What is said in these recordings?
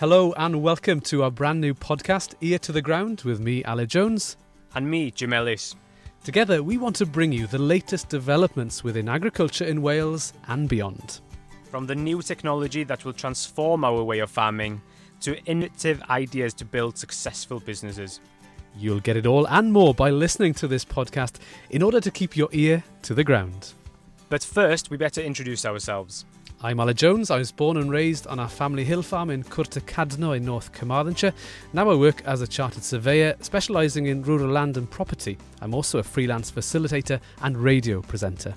Hello and welcome to our brand new podcast, Ear to the Ground, with me, Ale Jones. And me, Jim Ellis. Together, we want to bring you the latest developments within agriculture in Wales and beyond. From the new technology that will transform our way of farming to innovative ideas to build successful businesses. You'll get it all and more by listening to this podcast in order to keep your ear to the ground. But first, we better introduce ourselves. I'm Ale Jones. I was born and raised on our family hill farm in Cadno in North Carmarthenshire. Now I work as a chartered surveyor, specialising in rural land and property. I'm also a freelance facilitator and radio presenter.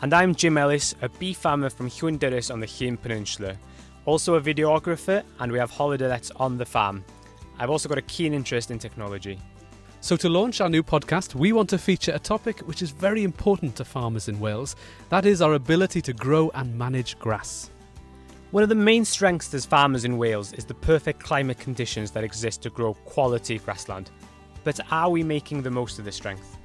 And I'm Jim Ellis, a bee farmer from Llwyndyris on the Llyn Peninsula. Also a videographer, and we have holidayets on the farm. I've also got a keen interest in technology. So to launch our new podcast, we want to feature a topic which is very important to farmers in Wales. That is our ability to grow and manage grass. One of the main strengths as farmers in Wales is the perfect climate conditions that exist to grow quality grassland. But are we making the most of this strength?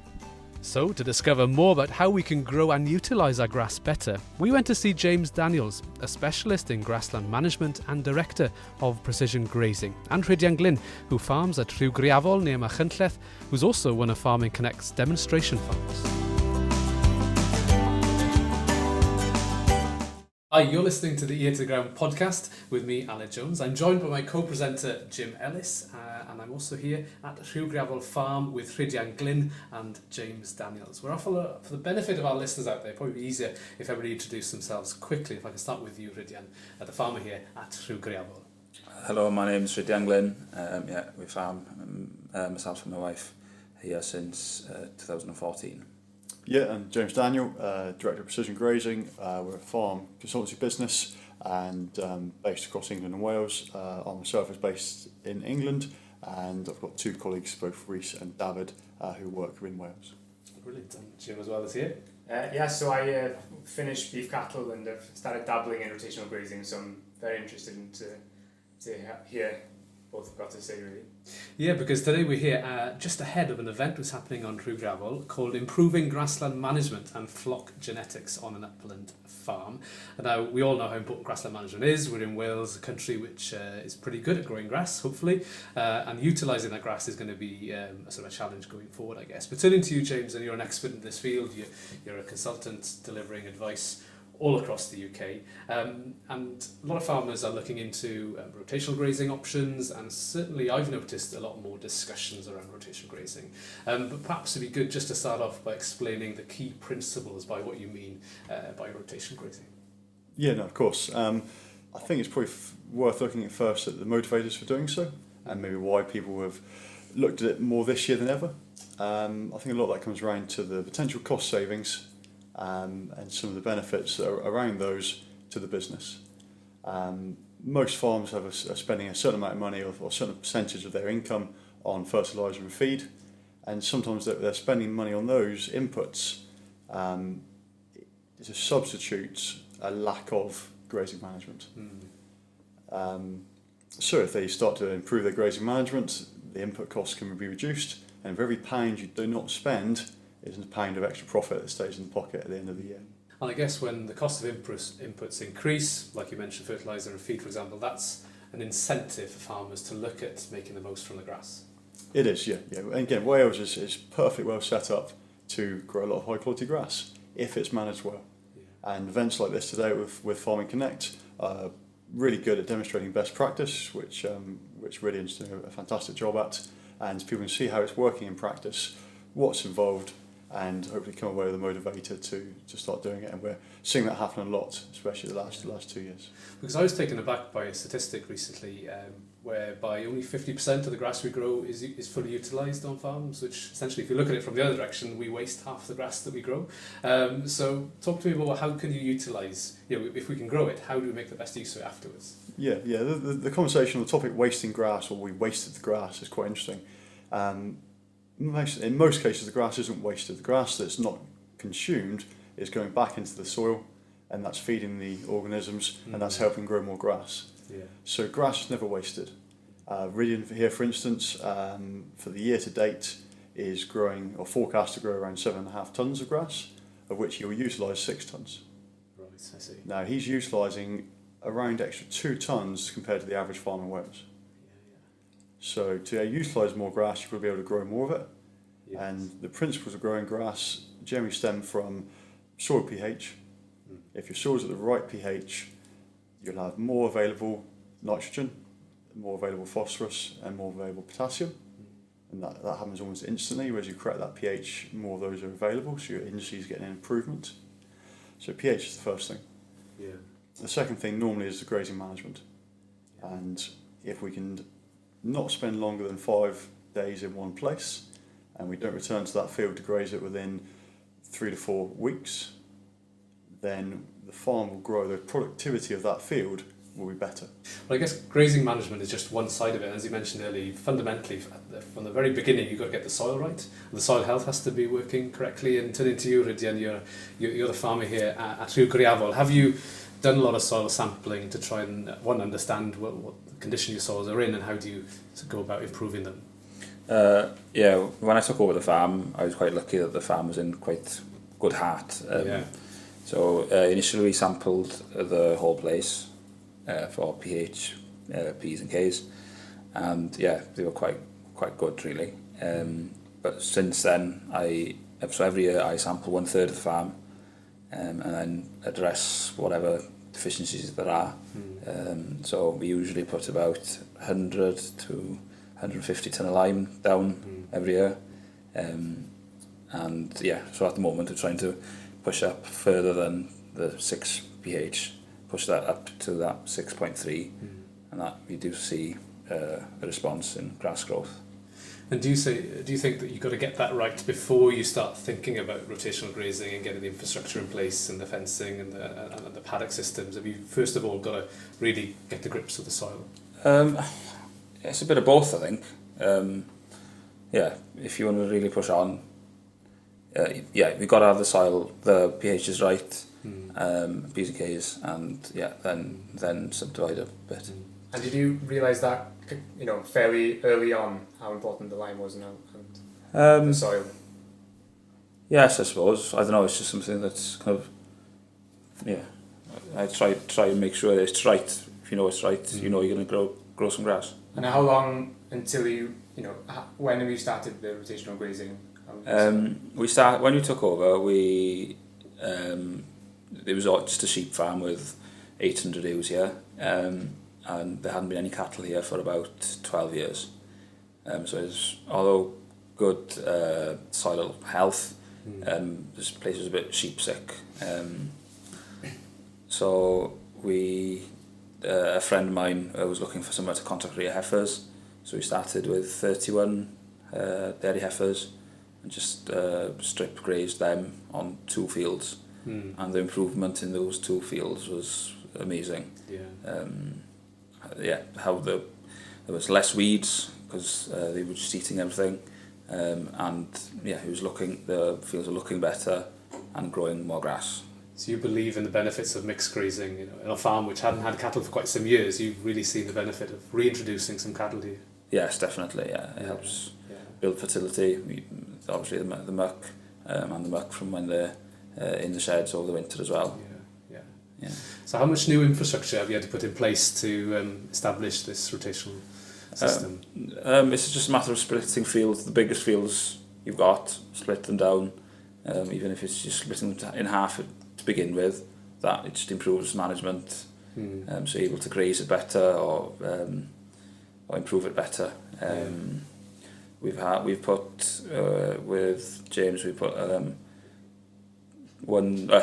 So to discover more about how we can grow and utilise our grass better, we went to see James Daniels, a specialist in grassland management and director of precision grazing, and Rhydian Glyn, who farms at Rhyw Griafol near Machynlleth, who's also one of Farming Connect's demonstration farms. Hi, you're listening to the Ear to the Ground podcast with me, Ale Jones. I'm joined by my co-presenter, Jim Ellis, and I'm also here at Rhyw Griafol Farm with Rhydian Glyn and James Daniels. We're off for the benefit of our listeners out there. It'd probably be easier if everybody introduced themselves quickly. If I can start with you, Rhydian, the farmer here at Rhyw Griafol. Hello, my name is Rhydian Glyn. We farm, myself and my wife, here since 2014. Yeah, and James Daniel, Director of Precision Grazing. We're a farm consultancy business and based across England and Wales. I myself is based in England, and I've got two colleagues, both Rhys and David, who work in Wales. Brilliant. And Jim as well is here. So I finished beef cattle and I've started dabbling in rotational grazing, so I'm very interested to hear both have got to say, really. Yeah, because today we're here just ahead of an event that's happening on Rhyw Griafol called Improving Grassland Management and Flock Genetics on an Upland Farm. And now we all know how important grassland management is. We're in Wales, a country which is pretty good at growing grass, hopefully, and utilising that grass is going to be a sort of a challenge going forward, I guess. But turning to you, James, and you're an expert in this field. You're a consultant delivering advice all across the UK, and a lot of farmers are looking into rotational grazing options, and certainly I've noticed a lot more discussions around rotational grazing, but perhaps it'd be good just to start off by explaining the key principles by what you mean by rotational grazing. Yeah, no, of course. I think it's probably worth looking at first at the motivators for doing so, and maybe why people have looked at it more this year than ever. I think a lot of that comes around to the potential cost savings and some of the benefits that are around those to the business. Most farms are spending a certain amount of money or a certain percentage of their income on fertiliser and feed, and sometimes they're spending money on those inputs to substitute a lack of grazing management. So if they start to improve their grazing management, the input costs can be reduced, and for every pound you do not spend, is a pound of extra profit that stays in the pocket at the end of the year. And I guess when the cost of inputs increase, like you mentioned, fertiliser and feed, for example, that's an incentive for farmers to look at making the most from the grass. It is, yeah. And again, Wales is perfectly well set up to grow a lot of high quality grass if it's managed well. Yeah. And events like this today with Farming Connect are really good at demonstrating best practice, which Rhydian's doing a fantastic job at, and people can see how it's working in practice, what's involved, and hopefully come away with a motivator to start doing it. And we're seeing that happen a lot, especially the last 2 years. Because I was taken aback by a statistic recently whereby only 50% of the grass we grow is fully utilised on farms, which essentially, if you look at it from the other direction, we waste half the grass that we grow. So talk to me about how can you utilise, if we can grow it, how do we make the best use of it afterwards? Yeah. The conversation on the topic wasting grass, or we wasted the grass, is quite interesting. In most cases, the grass isn't wasted. The grass that's not consumed is going back into the soil, and that's feeding the organisms, and that's helping grow more grass. Yeah. So grass is never wasted. Rhydian here, for instance, for the year to date, is growing or forecast to grow around 7.5 tonnes of grass, of which he will utilise 6 tonnes. Right, I see. Now he's utilising around extra 2 tonnes compared to the average farm in Wales. So to utilise more grass, you've got to be able to grow more of it. Yes. And the principles of growing grass generally stem from soil pH. If your soil's at the right pH, you'll have more available nitrogen, more available phosphorus, and more available potassium. And that happens almost instantly. Whereas you correct that pH, more of those are available, so your industry is getting an improvement. So pH is the first thing. Yeah. The second thing normally is the grazing management. And if we can not spend longer than 5 days in one place, and we don't return to that field to graze it within 3 to 4 weeks, then the farm will grow, the productivity of that field will be better. Well, I guess grazing management is just one side of it. As you mentioned earlier, fundamentally, from the very beginning, you've got to get the soil right. And the soil health has to be working correctly. And turning to you, Rydian, you're the farmer here at Grazing. Have you done a lot of soil sampling to try and, understand what condition your soils are in, and how do you go about improving them? Yeah, when I took over the farm, I was quite lucky that the farm was in quite good heart. So initially we sampled the whole place for pH, P's and K's, and yeah, they were quite good really. But since then, so every year I sample 1/3 of the farm, and then address whatever deficiencies there are. So we usually put about 100 to 150 tonne of lime down every year, and yeah, so at the moment we're trying to push up further than the 6 pH, push that up to that 6.3, and that we do see a response in grass growth. And do you think that you've got to get that right before you start thinking about rotational grazing and getting the infrastructure in place and the fencing and the paddock systems? Have you first of all got to really get to grips with the soil? It's a bit of both, I think. Yeah, if you want to really push on, we've got to have the soil, the pH is right, P's and K's, and yeah, then subdivide a bit. And did you realise that, fairly early on, how important the lime was and the soil? Yes, I suppose. I don't know, it's just something that's kind of, I try and make sure that it's right. If you know it's right, you know you're going to grow some grass. And how long until when have you started the rotational grazing? When we took over, it was just a sheep farm with 800 ewes here, and there hadn't been any cattle here for about 12 years. So it's, although good soil health, this place was a bit sheep sick. So a friend of mine was looking for somewhere to contract rear heifers, so we started with 31 dairy heifers and just strip grazed them on 2 fields, and the improvement in those 2 fields was amazing. How there was less weeds because they were just eating everything, and the fields are looking better and growing more grass. So you believe in the benefits of mixed grazing, in a farm which hadn't had cattle for quite some years. You've really seen the benefit of reintroducing some cattle to you. Yes, definitely. Yeah, it helps build fertility. Obviously, the muck and the muck from when they're in the sheds over the winter as well. Yeah. So how much new infrastructure have you had to put in place to establish this rotational system? It's just a matter of splitting fields. The biggest fields you've got, split them down. Even if it's just splitting them in half to begin with, that it just improves management. So you're able to graze it better or improve it better. We've put with James, we put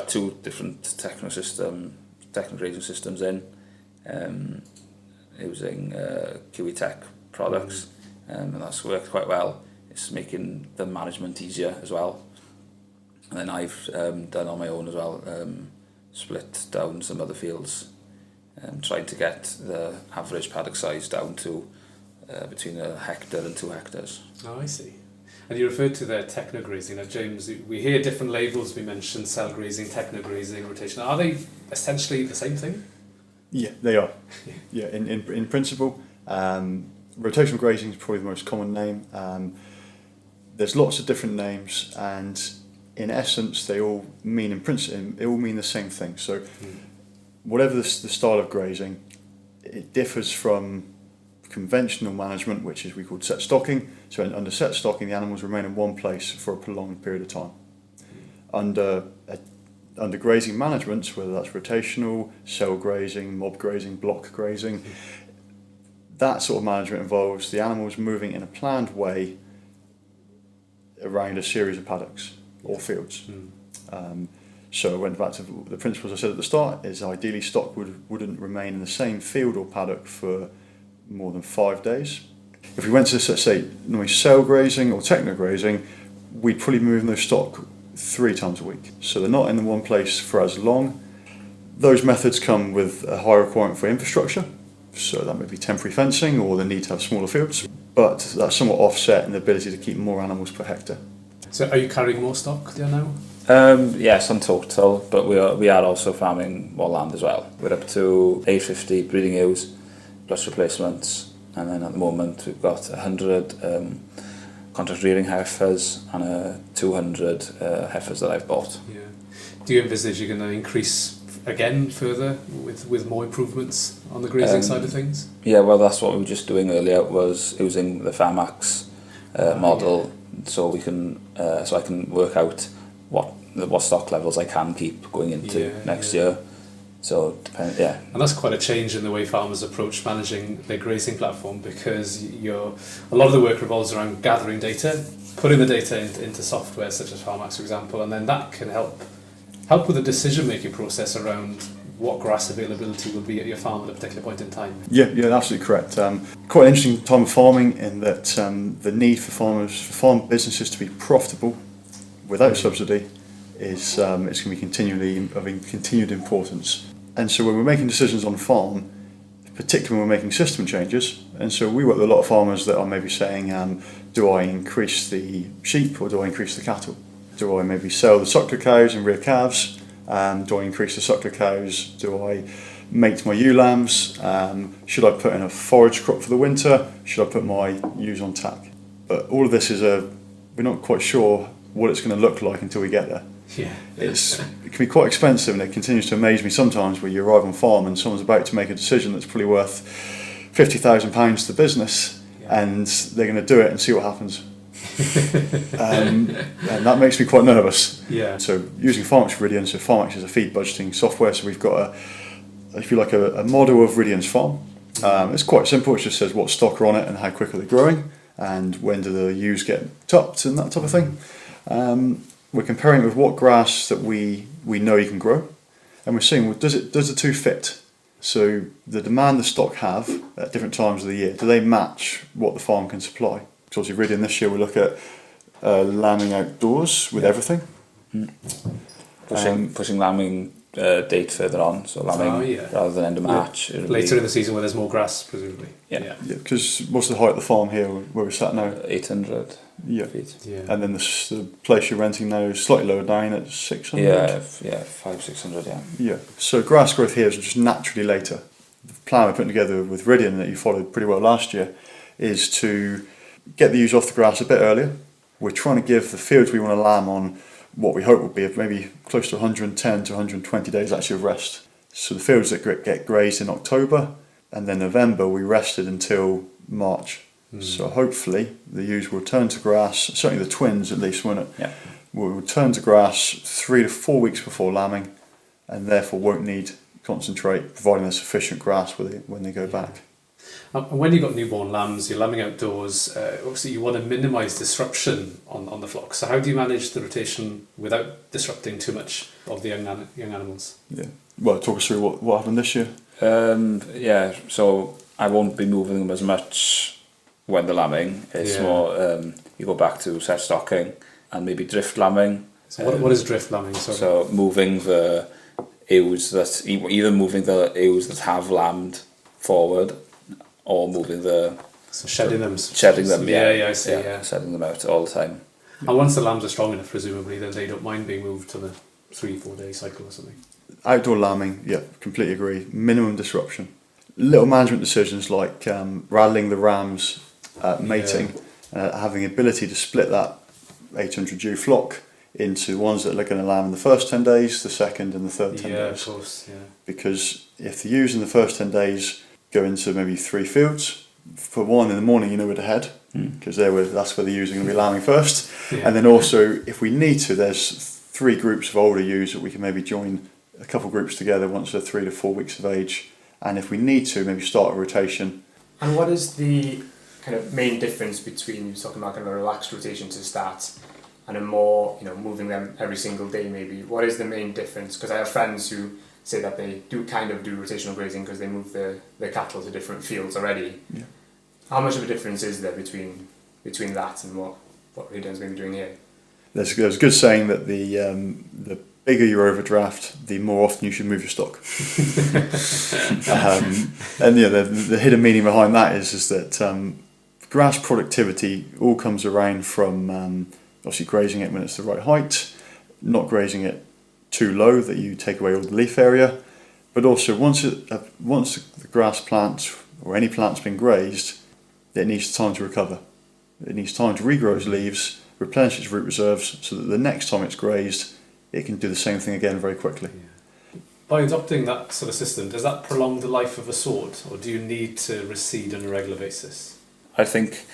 2 different techno grazing systems in, using Kiwi Tech products, and that's worked quite well. It's making the management easier as well. And then I've done on my own as well, split down some other fields, trying to get the average paddock size down to between 1 hectare and 2 hectares. Oh, I see. And you referred to the techno grazing. Now, James, we hear different labels. We mentioned cell grazing, techno grazing, rotational. Are they essentially the same thing? Yeah, they are. Yeah, in principle, rotational grazing is probably the most common name. There's lots of different names, and in essence, they all mean the same thing. So, whatever the style of grazing, it differs from conventional management, which is we call set stocking. So under set stocking, the animals remain in one place for a prolonged period of time. Under grazing management, whether that's rotational, cell grazing, mob grazing, block grazing, that sort of management involves the animals moving in a planned way around a series of paddocks or fields. So I went back to the principles I said at the start, is ideally stock wouldn't remain in the same field or paddock for more than 5 days. If we went to, let's say, normally cell grazing or techno grazing, we'd probably move those stock 3 times a week. So they're not in the one place for as long. Those methods come with a higher requirement for infrastructure, so that may be temporary fencing or the need to have smaller fields, but that's somewhat offset in the ability to keep more animals per hectare. So are you carrying more stock there now? Yes, on total, but we are also farming more land as well. We're up to 850 breeding ewes plus replacements, and then at the moment we've got 100 contract rearing heifers and 200 heifers that I've bought. Yeah. Do you envisage you're going to increase again further with more improvements on the grazing side of things? Yeah, well, that's what we were just doing earlier, was using the Farmax model, so we can so I can work out what stock levels I can keep going into next year. So and that's quite a change in the way farmers approach managing their grazing platform, because a lot of the work revolves around gathering data, putting the data into software such as Farmax, for example, and then that can help with the decision making process around what grass availability will be at your farm at a particular point in time. Yeah, absolutely correct. Quite an interesting time of farming in that the need for farm businesses to be profitable without subsidy is going to be continued importance. And so when we're making decisions on farm, particularly when we're making system changes, and so we work with a lot of farmers that are maybe saying, do I increase the sheep or do I increase the cattle? Do I maybe sell the suckler cows and rear calves? Do I increase the suckler cows? Do I mate my ewe lambs? Should I put in a forage crop for the winter? Should I put my ewes on tack? But all of this we're not quite sure what it's going to look like until we get there. Yeah. It can be quite expensive, and it continues to amaze me sometimes where you arrive on farm and someone's about to make a decision that's probably worth £50,000 to the business, and they're going to do it and see what happens. And that makes me quite nervous. Yeah. So using Farmax Ridian, so Farmax is a feed budgeting software, so we've got a model of Ridian's farm. It's quite simple. It just says what stock are on it and how quick are they growing, and when do the ewes get tupped and that type of thing. We're comparing it with what grass that we know you can grow, and we're seeing, well, does the two fit? So the demand the stock have at different times of the year, do they match what the farm can supply? So obviously Ridian this year we look at lambing outdoors with everything. Pushing lambing date further on, so lambing rather than end of March. Later in the season where there's more grass, presumably. Yeah, because what's the height of the farm here where we're sat now? 800 feet. Yeah. And then the place you're renting now is slightly lower down at 600? Yeah, 500-600, yeah. Yeah, so grass growth here is just naturally later. The plan we're putting together with Ridian that you followed pretty well last year is to get the ewes off the grass a bit earlier. We're trying to give the fields we want to lamb on what we hope will be maybe close to 110 to 120 days actually of rest. So the fields that get grazed in October, and then November we rested until March. So hopefully the ewes will return to grass, certainly the twins at least, won't it? Yeah. Will return to grass 3 to 4 weeks before lambing, and therefore won't need concentrate, providing there's sufficient grass when they go back. And when you've got newborn lambs, you're lambing outdoors, obviously you want to minimise disruption on the flock. So how do you manage the rotation without disrupting too much of the young animals? Yeah. Well, talk us through what happened this year. So I won't be moving them as much when they're lambing. It's more, you go back to set stocking and maybe drift lambing. So what is drift lambing? Sorry. So moving the ewes that have lambed forward, or moving shedding them. Shedding them, yeah, I see, yeah. Shedding them out all the time. And once the lambs are strong enough, presumably, then they don't mind being moved to the 3-4 day cycle or something. Outdoor lambing, yeah, completely agree. Minimum disruption. Little management decisions like rattling the rams at mating, having the ability to split that 800 ewe flock into ones that are going to lamb in the first 10 days, the second and the third 10 Yeah, days. of course, yeah. Because if the ewes in the first 10 days go into maybe 3 fields, for one in the morning you know where to head, because that's where the ewes are going to be lambing first. Yeah. And then also, if we need to, there's 3 groups of older ewes that we can maybe join a couple of groups together once they're 3 to 4 weeks of age. And if we need to, maybe start a rotation. And what is the kind of main difference between, you were talking about kind of a relaxed rotation to start and a more, moving them every single day maybe? What is the main difference? Because I have friends who say that they do rotational grazing because they move their cattle to different fields already. Yeah. How much of a difference is there between that and what Radion's going to be doing here? There's a good saying that the bigger your overdraft, the more often you should move your stock. And the hidden meaning behind that is that grass productivity all comes around from obviously grazing it when it's the right height, not grazing it too low that you take away all the leaf area, but also once the grass plant or any plant's been grazed, it needs time to recover. It needs time to regrow its leaves, replenish its root reserves, so that the next time it's grazed, it can do the same thing again very quickly. Yeah. By adopting that sort of system, does that prolong the life of a sward, or do you need to reseed on a regular basis? I think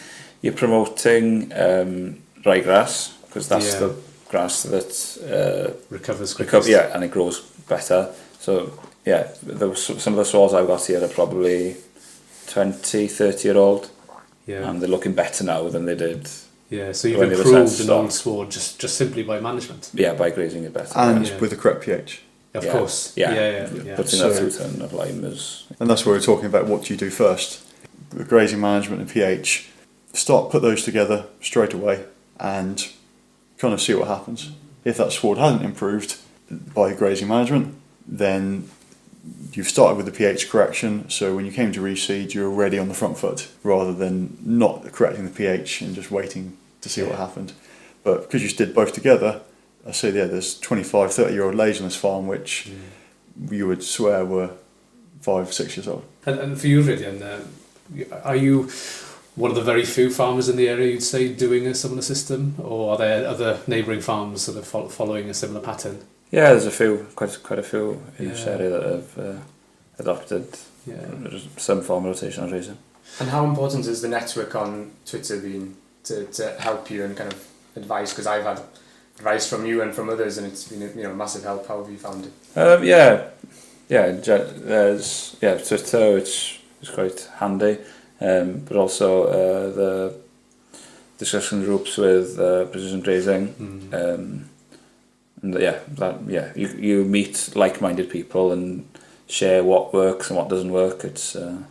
you're promoting ryegrass, because that's the grass that Recovers quickly. and it grows better. So yeah, some of the swards I've got here are probably 20, 30 year old, and they're looking better now than they did. Yeah, so you've when they were improved set an stock. old sward just simply by management. Yeah, by grazing it better. And Yeah. with the correct pH. Of Yeah. course. Yeah. Yeah. Putting So- that through ton of lime is... And that's where we're talking about what do you do first. The grazing management and pH, put those together straight away and kind of see what happens. If that sward hasn't improved by grazing management, then you've started with the pH correction, so when you came to reseed, you're already on the front foot, rather than not correcting the pH and just waiting to see what happened. But because you did both together, I say there's 25, 30-year-old ladies on this farm which you would swear were 5, 6 years old. And for you, Radian, are you one of the very few farmers in the area, you'd say, doing a similar system, or are there other neighbouring farms sort of following a similar pattern? Yeah, there's a few, quite a few in this area that have adopted some form of rotational grazing. And how important is the network on Twitter been to help you and kind of advice? Because I've had advice from you and from others, and it's been a massive help. How have you found it? There's Twitter, which is quite handy, but also the discussion groups with precision grazing. You meet like-minded people and share what works and what doesn't work. It's a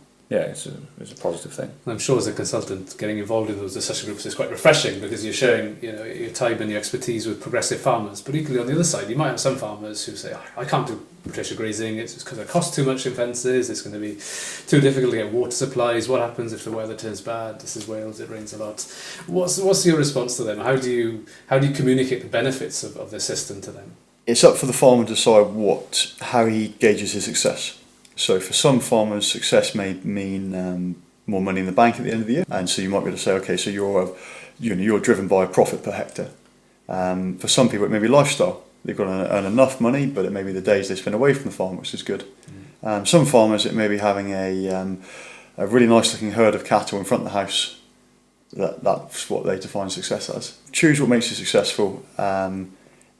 positive thing. And I'm sure as a consultant, getting involved in those discussion groups is quite refreshing, because you're sharing your time and your expertise with progressive farmers. But equally on the other side, you might have some farmers who say, I can't do rotational grazing, it's because it costs too much in fences, it's going to be too difficult to get water supplies, what happens if the weather turns bad? This is Wales, it rains a lot. What's your response to them? How do you communicate the benefits of the system to them? It's up for the farmer to decide how he gauges his success. So for some farmers, success may mean more money in the bank at the end of the year, and so you might be able to say, okay, so you're driven by a profit per hectare. For some people, it may be lifestyle. They've got to earn enough money, but it may be the days they spend away from the farm, which is good. Some farmers, it may be having a really nice looking herd of cattle in front of the house. That's what they define success as. Choose what makes you successful.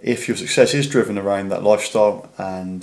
If your success is driven around that lifestyle and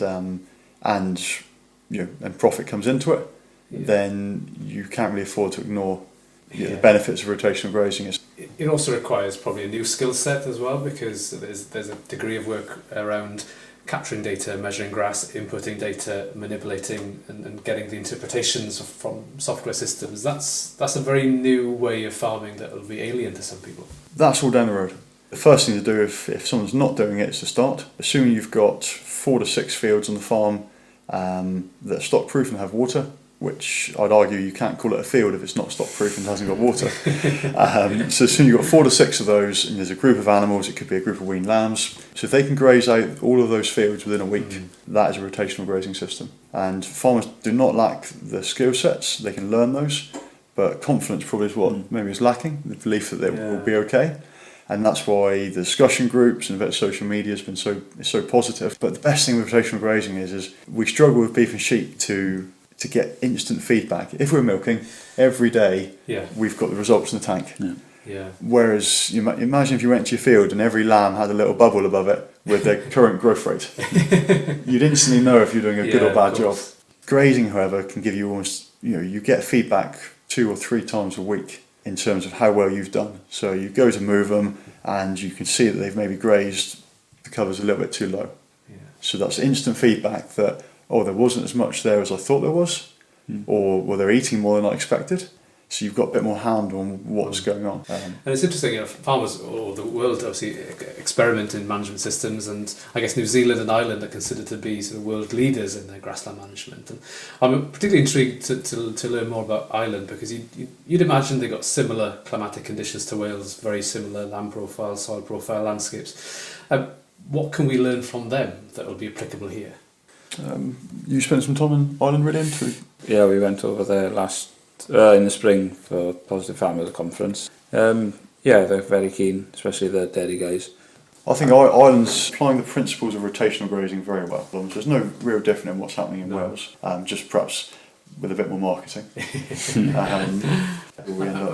profit comes into it, then you can't really afford to ignore the benefits of rotational grazing. It also requires probably a new skill set as well, because there's a degree of work around capturing data, measuring grass, inputting data, manipulating and getting the interpretations from software systems. That's a very new way of farming that will be alien to some people. That's all down the road. The first thing to do if someone's not doing it is to start. Assuming you've got 4 to 6 fields on the farm that are stock proof and have water, which I'd argue you can't call it a field if it's not stock proof and hasn't got water. So as soon as you've got 4 to 6 of those, and there's a group of animals, it could be a group of weaned lambs. So if they can graze out all of those fields within a week, that is a rotational grazing system. And farmers do not lack the skill sets, they can learn those, but confidence probably is what maybe is lacking, the belief that they will be okay. And that's why the discussion groups and a bit of social media has been so positive. But the best thing with rotational grazing is we struggle with beef and sheep to get instant feedback. If we're milking every day, we've got the results in the tank. Yeah. Whereas imagine if you went to your field and every lamb had a little bubble above it with their current growth rate. You'd instantly know if you're doing a good or bad job. Grazing, however, can give you almost, you get feedback 2 or 3 times a week in terms of how well you've done. So you go to move them and you can see that they've maybe grazed the covers a little bit too low. Yeah. So that's instant feedback that, there wasn't as much there as I thought there was, or they're eating more than I expected. So you've got a bit more handle on what's going on. And it's interesting, farmers all over the world obviously experiment in management systems, and I guess New Zealand and Ireland are considered to be sort of world leaders in their grassland management. And I'm particularly intrigued to learn more about Ireland, because you'd imagine they got similar climatic conditions to Wales, very similar land profile, soil profile, landscapes. What can we learn from them that will be applicable here? You spent some time in Ireland, Rhydian? Yeah, we went over there in the spring for Positive Farmers Conference. They're very keen, especially the dairy guys. I think Ireland's applying the principles of rotational grazing very well. There's no real difference in what's happening in Wales, just perhaps with a bit more marketing.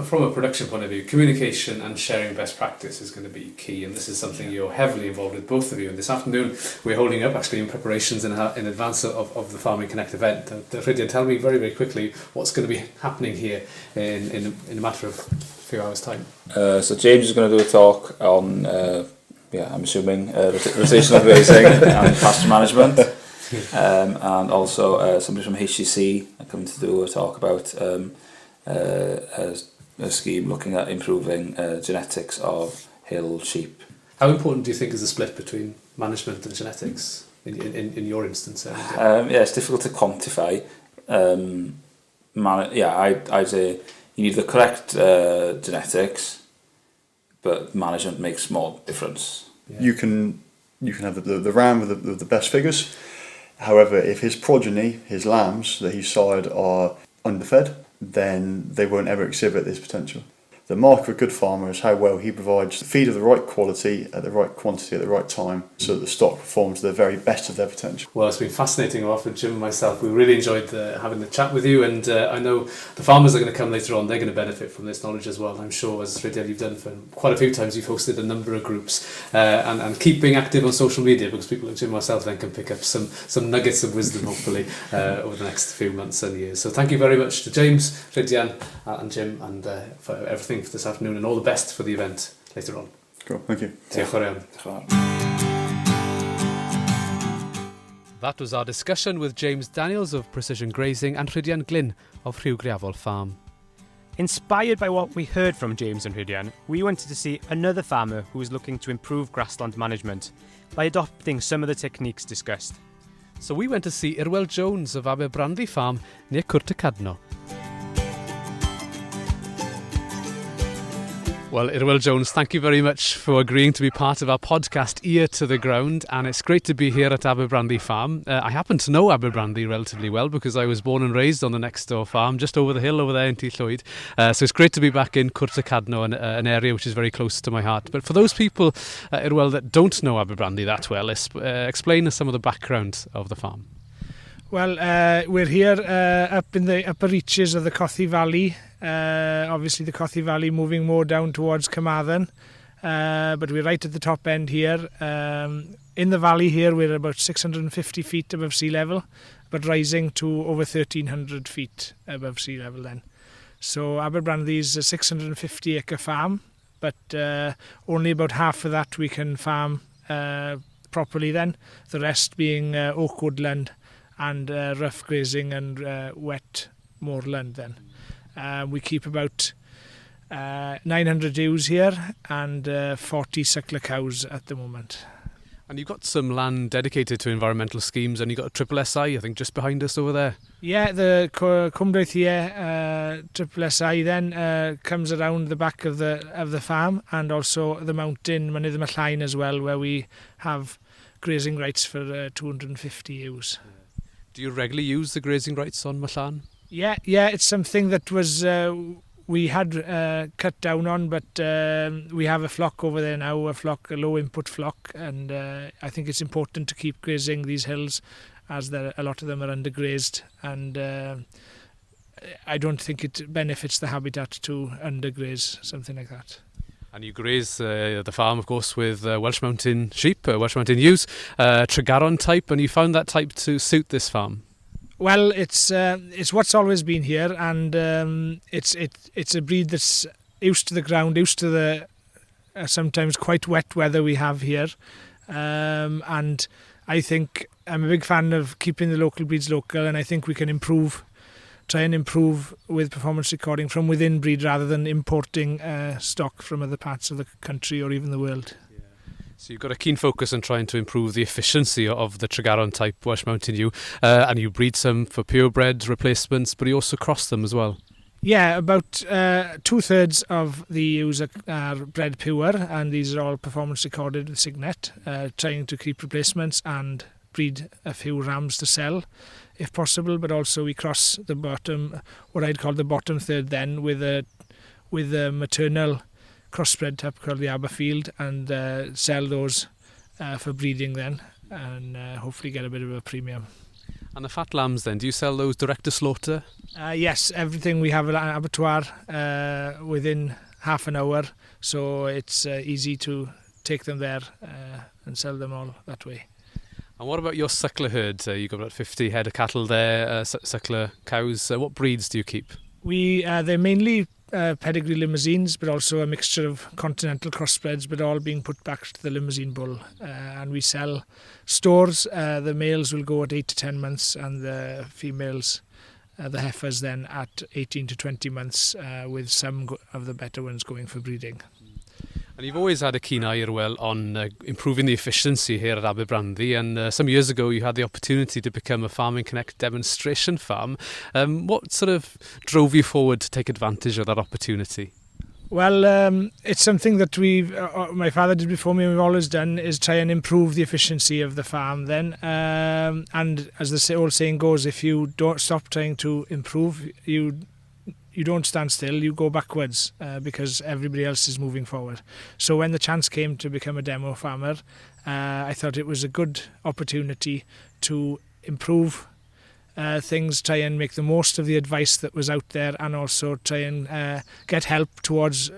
From a production point of view, communication and sharing best practice is going to be key, and this is something you're heavily involved with, both of you. And this afternoon we're holding up actually in preparations in advance of the Farming Connect event. Rhydian, tell me very, very quickly what's going to be happening here in a matter of a few hours' time. So James is going to do a talk on, I'm assuming, rotational grazing and pasture management. And also somebody from HCC are coming to do a talk about a scheme looking at improving genetics of hill sheep. How important do you think is the split between management and genetics in your instance? It's difficult to quantify. I'd say you need the correct genetics, but management makes more difference. Yeah. You can have the ram with the best figures. However, if his progeny, his lambs that he sired, are underfed, then they won't ever exhibit this potential. The mark of a good farmer is how well he provides feed of the right quality at the right quantity at the right time, so that the stock performs to the very best of their potential. Well, it's been fascinating off with Jim and myself. We really enjoyed having the chat with you, and I know the farmers are going to come later on. They're going to benefit from this knowledge as well. I'm sure, as Rhydian, you've done for quite a few times, you've hosted a number of groups, and keep being active on social media, because people like Jim and myself then can pick up some nuggets of wisdom, hopefully, over the next few months and years. So thank you very much to James, Rhydian and Jim, and for everything for this afternoon, and all the best for the event later on. Cool, thank you. That was our discussion with James Daniels of Precision Grazing and Rhydian Glynn of Rhywgriafol Farm. Inspired by what we heard from James and Rhydian, we wanted to see another farmer who was looking to improve grassland management by adopting some of the techniques discussed. So we went to see Irwell Jones of Aberbranddy Farm near Cwrtacadno. Well, Irwell Jones, thank you very much for agreeing to be part of our podcast, Ear to the Ground, and it's great to be here at Aberbranddy Farm. I happen to know Aberbranddy relatively well because I was born and raised on the next door farm, just over the hill over there in Llwyd. So it's great to be back in Cwrtacadno, an area which is very close to my heart. But for those people, Irwell, that don't know Aberbranddy that well, explain us some of the background of the farm. Well, we're here up in the upper reaches of the Cothi Valley. Obviously the Cothi Valley moving more down towards Carmarthen, but we're right at the top end here. In the valley here we're about 650 feet above sea level, but rising to over 1,300 feet above sea level then. So Aberbranddy is a 650 acre farm, but only about half of that we can farm properly then, the rest being oak woodland and rough grazing and wet moorland then. We keep about 900 ewes here and 40 suckler cows at the moment. And you've got some land dedicated to environmental schemes, and you've got a triple SI, I think, just behind us over there. Yeah, the Cwmdraith here, triple SI then comes around the back of the farm, and also the mountain, Mynydd Mallhaen as well, where we have grazing rights for 250 ewes. Do you regularly use the grazing rights on Mallhaen? Yeah, it's something that was we had cut down on, but we have a flock over there now, a low input flock, and I think it's important to keep grazing these hills as a lot of them are undergrazed, and I don't think it benefits the habitat to undergraze something like that. And you graze the farm, of course, with Welsh Mountain sheep, Welsh Mountain ewes, Tregaron type, and you found that type to suit this farm? Well, it's what's always been here, and it's a breed that's used to the ground, used to the sometimes quite wet weather we have here, and I think I'm a big fan of keeping the local breeds local, and I think we can try and improve with performance recording from within breed rather than importing stock from other parts of the country or even the world. So you've got a keen focus on trying to improve the efficiency of the Tregaron type Welsh Mountain ewe, and you breed some for purebred replacements, but you also cross them as well. Yeah, about 2/3 of the ewes are bred pure, and these are all performance recorded with Signet, trying to keep replacements and breed a few rams to sell if possible, but also we cross the bottom, what I'd call the bottom third then, with a maternal crossbred type called the Aberfield, and sell those for breeding then, and hopefully get a bit of a premium. And the fat lambs then, do you sell those direct to slaughter? Yes, everything we have at an abattoir within half an hour, so it's easy to take them there and sell them all that way. And what about your suckler herd? You've got about 50 head of cattle there, suckler cows. What breeds do you keep? They're mainly pedigree limousines, but also a mixture of continental crossbreds, but all being put back to the limousine bull. And we sell stores. The males will go at 8 to 10 months, and the females, the heifers, then at 18 to 20 months, with some of the better ones going for breeding. And you've always had a keen eye, Irwell, on improving the efficiency here at Aberbrandy, and some years ago you had the opportunity to become a Farming Connect demonstration farm. What sort of drove you forward to take advantage of that opportunity? Well, it's something that my father did before me, and we've always done, is try and improve the efficiency of the farm then. And as the old saying goes, if you don't stop trying to improve, you don't stand still, you go backwards because everybody else is moving forward. So when the chance came to become a demo farmer, I thought it was a good opportunity to improve things, try and make the most of the advice that was out there, and also try and get help towards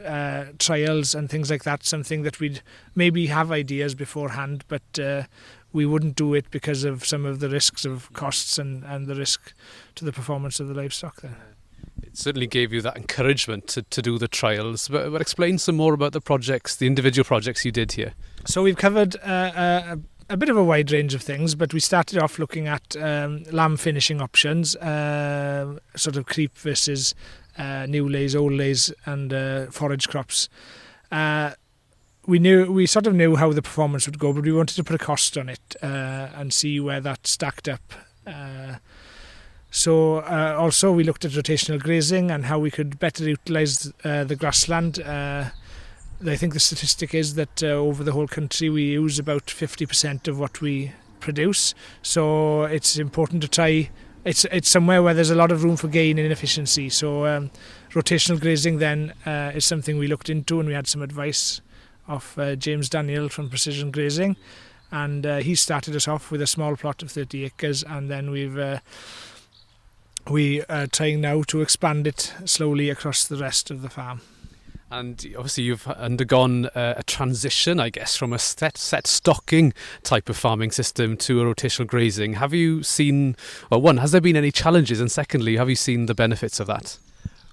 trials and things like that, something that we'd maybe have ideas beforehand, but we wouldn't do it because of some of the risks of costs and the risk to the performance of the livestock there. It certainly gave you that encouragement to do the trials, but explain some more about the projects, the individual projects you did here. So we've covered a bit of a wide range of things, but we started off looking at lamb finishing options, sort of creep versus new lays, old lays, and forage crops. We sort of knew how the performance would go, but we wanted to put a cost on it and see where that stacked up. So also we looked at rotational grazing and how we could better utilise the grassland. I think the statistic is that over the whole country we use about 50% of what we produce. So it's important to try. It's somewhere where there's a lot of room for gain in efficiency. So rotational grazing then is something we looked into, and we had some advice of James Daniel from Precision Grazing, and he started us off with a small plot of 30 acres, and then we are trying now to expand it slowly across the rest of the farm. And obviously you've undergone a transition, I guess, from a set stocking type of farming system to a rotational grazing. Have you seen, well, one, has there been any challenges? And secondly, have you seen the benefits of that?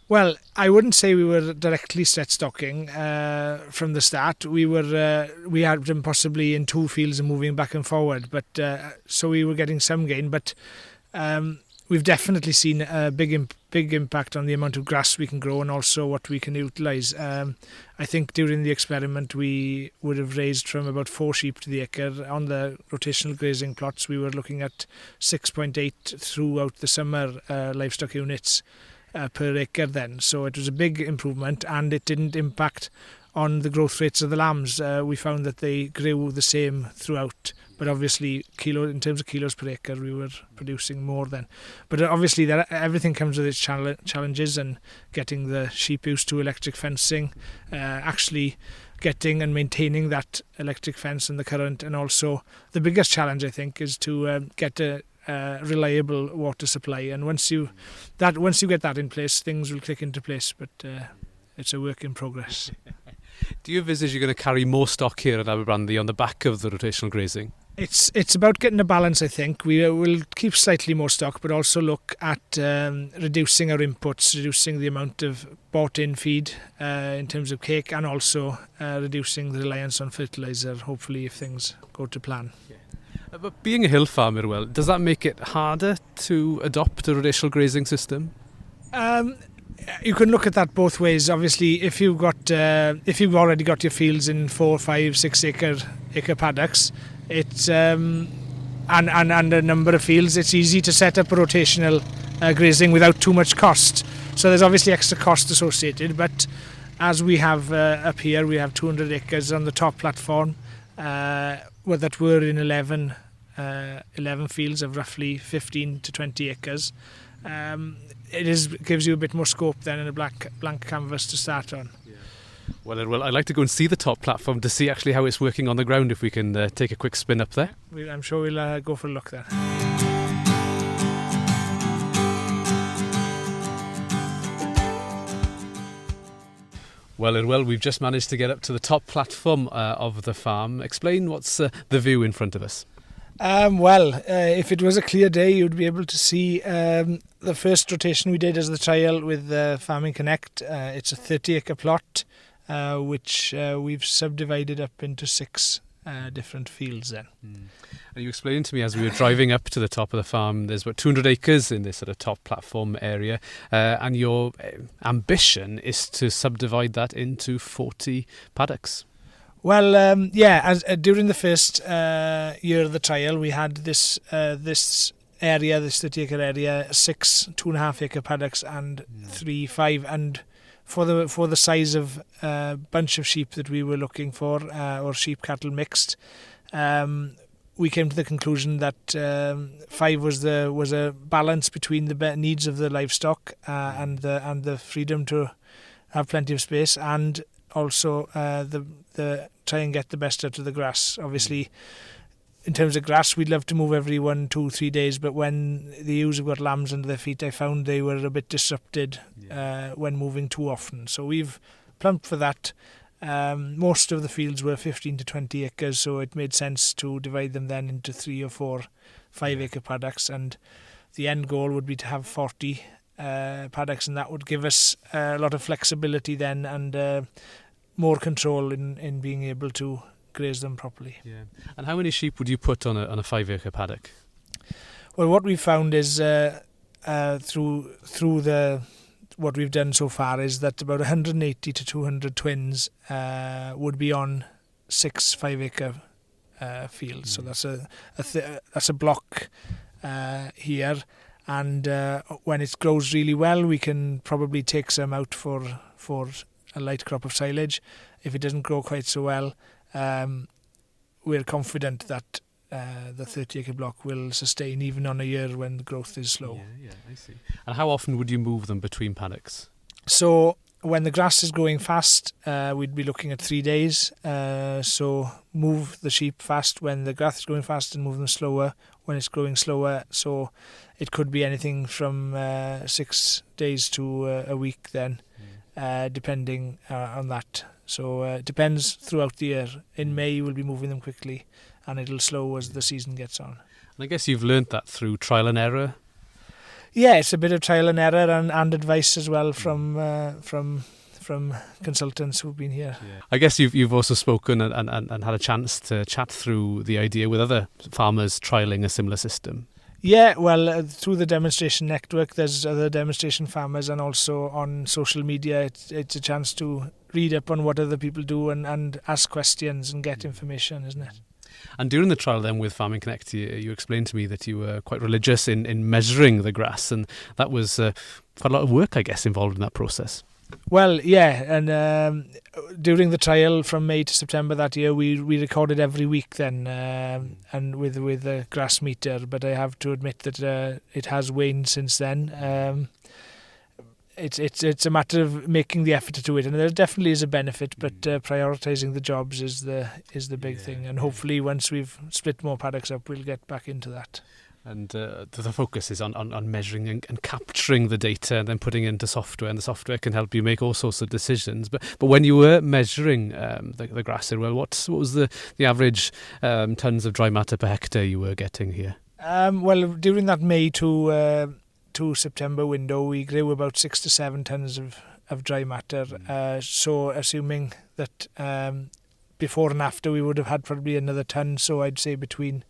Well, I wouldn't say we were directly set stocking from the start. We had them possibly in two fields and moving back and forward, but so we were getting some gain, but we've definitely seen a big impact on the amount of grass we can grow and also what we can utilise. I think during the experiment we would have raised from about 4 sheep to the acre. On the rotational grazing plots we were looking at 6.8 throughout the summer livestock units per acre then. So it was a big improvement, and it didn't impact on the growth rates of the lambs. We found that they grew the same throughout, but obviously in terms of kilos per acre we were producing more then. But obviously everything comes with its challenges, and getting the sheep used to electric fencing, actually getting and maintaining that electric fence and the current, and also the biggest challenge I think is to get a reliable water supply. And once you get that in place, things will click into place, but it's a work in progress. Do you envisage you're going to carry more stock here at Aberbrandey on the back of the rotational grazing? It's about getting a balance, I think. We will keep slightly more stock, but also look at reducing our inputs, reducing the amount of bought-in feed in terms of cake, and also reducing the reliance on fertiliser, hopefully, if things go to plan. Yeah. But being a hill farmer, well, does that make it harder to adopt a rotational grazing system? You can look at that both ways. Obviously, if you've already got your fields in 4, 5, 6 acre paddocks, it's and a number of fields, it's easy to set up a rotational grazing without too much cost. So there's obviously extra cost associated, but as we have up here, we have 200 acres on the top platform that were in 11 fields of roughly 15 to 20 acres. It gives you a bit more scope then, and a blank canvas to start on. Yeah. Well, I'd like to go and see the top platform to see actually how it's working on the ground, if we can take a quick spin up there. I'm sure we'll go for a look there. Well, we've just managed to get up to the top platform of the farm. Explain what's the view in front of us. If it was a clear day, you'd be able to see the first rotation we did as the trial with Farming Connect. It's a 30-acre plot, which we've subdivided up into 6 different fields then. And you explained to me as we were driving up to the top of the farm, there's about 200 acres in this sort of top platform area, and your ambition is to subdivide that into 40 paddocks. Well, during the first year of the trial, we had this area, this 30-acre area, 6 2.5 acre paddocks and 3 5, and for the size of bunch of sheep that we were looking for, or sheep cattle mixed, we came to the conclusion that 5 was a balance between the needs of the livestock and the freedom to have plenty of space, and also the try and get the best out of the grass. Obviously, in terms of grass, we'd love to move every 1, 2, 3 days, but when the ewes have got lambs under their feet, I found they were a bit disrupted when moving too often. So we've plumped for that. Most of the fields were 15 to 20 acres, so it made sense to divide them then into 3 or 4 5-acre paddocks, and the end goal would be to have 40 paddocks, and that would give us a lot of flexibility then, and more control in being able to graze them properly. Yeah. And how many sheep would you put on a 5-acre paddock? Well, what we've found is through what we've done so far is that about 180 to 200 twins would be on 6 5-acre fields. So that's a block here. And when it grows really well, we can probably take some out for a light crop of silage. If it doesn't grow quite so well, we're confident that the 30-acre block will sustain even on a year when the growth is slow. Yeah, I see. And how often would you move them between paddocks? So when the grass is growing fast, we'd be looking at 3 days. So move the sheep fast when the grass is growing fast, and move them slower when it's growing slower. So it could be anything from 6 days to a week then, depending on that. So it depends throughout the year. In May, we'll be moving them quickly, and it'll slow as the season gets on. And I guess you've learnt that through trial and error. Yeah, it's a bit of trial and error, and advice as well from consultants who've been here. Yeah. I guess you've also spoken and had a chance to chat through the idea with other farmers trialling a similar system. Yeah, well, through the demonstration network, there's other demonstration farmers, and also on social media, it's a chance to read up on what other people do and ask questions and get information, isn't it? And during the trial then with Farming Connect, you explained to me that you were quite religious in measuring the grass, and that was quite a lot of work, I guess, involved in that process. Well, yeah, and during the trial from May to September that year, we recorded every week then, and with a grass meter. But I have to admit that it has waned since then. It's a matter of making the effort to do it, and there definitely is a benefit. But prioritising the jobs is the big thing, and hopefully once we've split more paddocks up, we'll get back into that. And the focus is on measuring and capturing the data and then putting it into software, and the software can help you make all sorts of decisions. But when you were measuring the grass well, what was the average tonnes of dry matter per hectare you were getting here? Well, during that May to September window, we grew about 6 to 7 tonnes of dry matter. So assuming that before and after we would have had probably another tonne, so I'd say between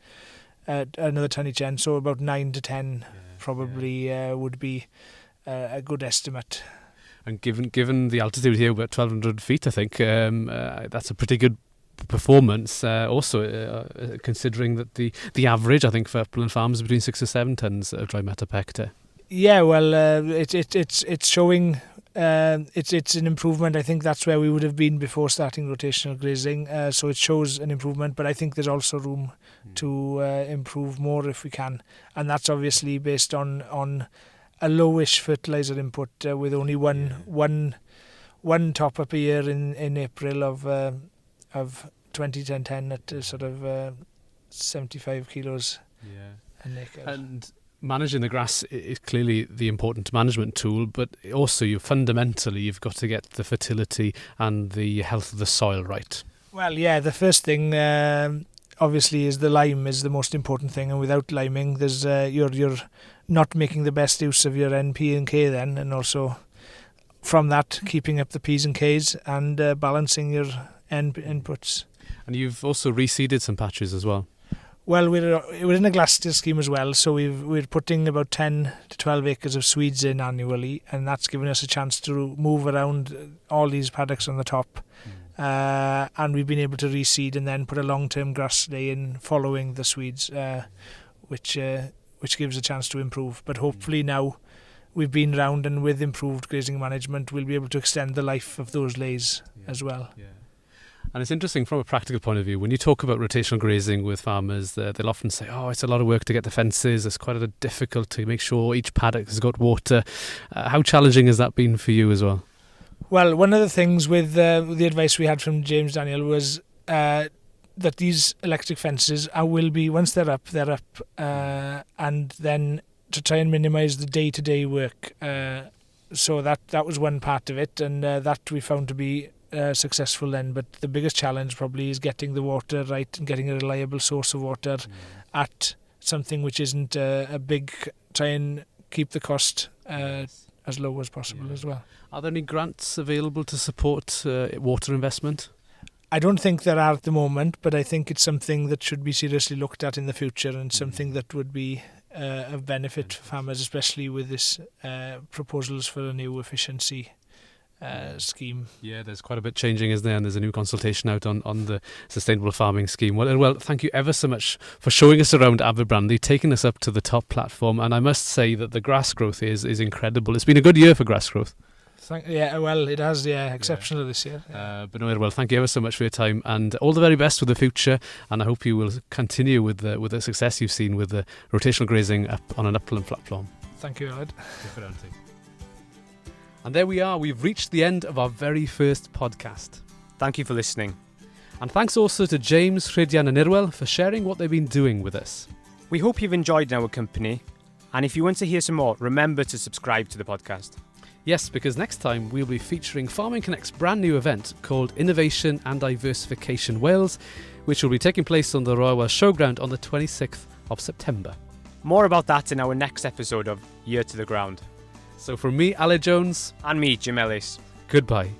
another tonne each end, so about 9 to 10 probably would be a good estimate. And given the altitude here, we're at 1,200 feet, I think, that's a pretty good performance. Also, considering that the average, I think, for upland farms is between 6 to 7 tonnes of dry matter per hectare. Yeah, well, it's showing. It's an improvement. I think that's where we would have been before starting rotational grazing. So it shows an improvement, but I think there's also room to improve more if we can, and that's obviously based on a lowish fertilizer input with only one top up a year in April of 2010 at sort of 75 kilos an acre. And managing the grass is clearly the important management tool, but also you've got to get the fertility and the health of the soil right. Well, yeah, the first thing obviously is the lime is the most important thing, and without liming, there's you're not making the best use of your N, P and K then, and also from that keeping up the P's and K's and balancing your N inputs. And you've also reseeded some patches as well. Well, we're in a glacier scheme as well, so we're putting about 10 to 12 acres of Swedes in annually, and that's given us a chance to move around all these paddocks on the top. And we've been able to reseed and then put a long-term grass lay in following the Swedes, which gives a chance to improve. But hopefully now we've been round, and with improved grazing management, we'll be able to extend the life of those lays as well. Yeah. And it's interesting from a practical point of view. When you talk about rotational grazing with farmers, they'll often say, it's a lot of work to get the fences. It's quite difficult to make sure each paddock has got water. How challenging has that been for you as well? Well, one of the things with the advice we had from James Daniel was that these electric fences will be, once they're up, and then to try and minimise the day-to-day work. So that was one part of it, and that we found to be successful then. But the biggest challenge probably is getting the water right and getting a reliable source of water at something which isn't a big, try and keep the cost as low as possible as well. Are there any grants available to support water investment? I don't think there are at the moment, but I think it's something that should be seriously looked at in the future, and something that would be of benefit for farmers, especially with this proposals for a new efficiency scheme. Yeah, there's quite a bit changing, isn't there? And there's a new consultation out on the sustainable farming scheme. Well, thank you ever so much for showing us around Aberbrandley, taking us up to the top platform. And I must say that the grass growth is incredible. It's been a good year for grass growth. Well, it has, exceptional this year. But no, well, thank you ever so much for your time, and all the very best with the future. And I hope you will continue with the success you've seen with the rotational grazing up on an upland platform. Thank you, Ed. And there we are. We've reached the end of our very first podcast. Thank you for listening. And thanks also to James, Rhydian and Irwell for sharing what they've been doing with us. We hope you've enjoyed our company. And if you want to hear some more, remember to subscribe to the podcast. Yes, because next time we'll be featuring Farming Connect's brand new event called Innovation and Diversification Wales, which will be taking place on the Royal Welsh Showground on the 26th of September. More about that in our next episode of Year to the Ground. So from me, Ale Jones. And me, Jim Ellis. Goodbye.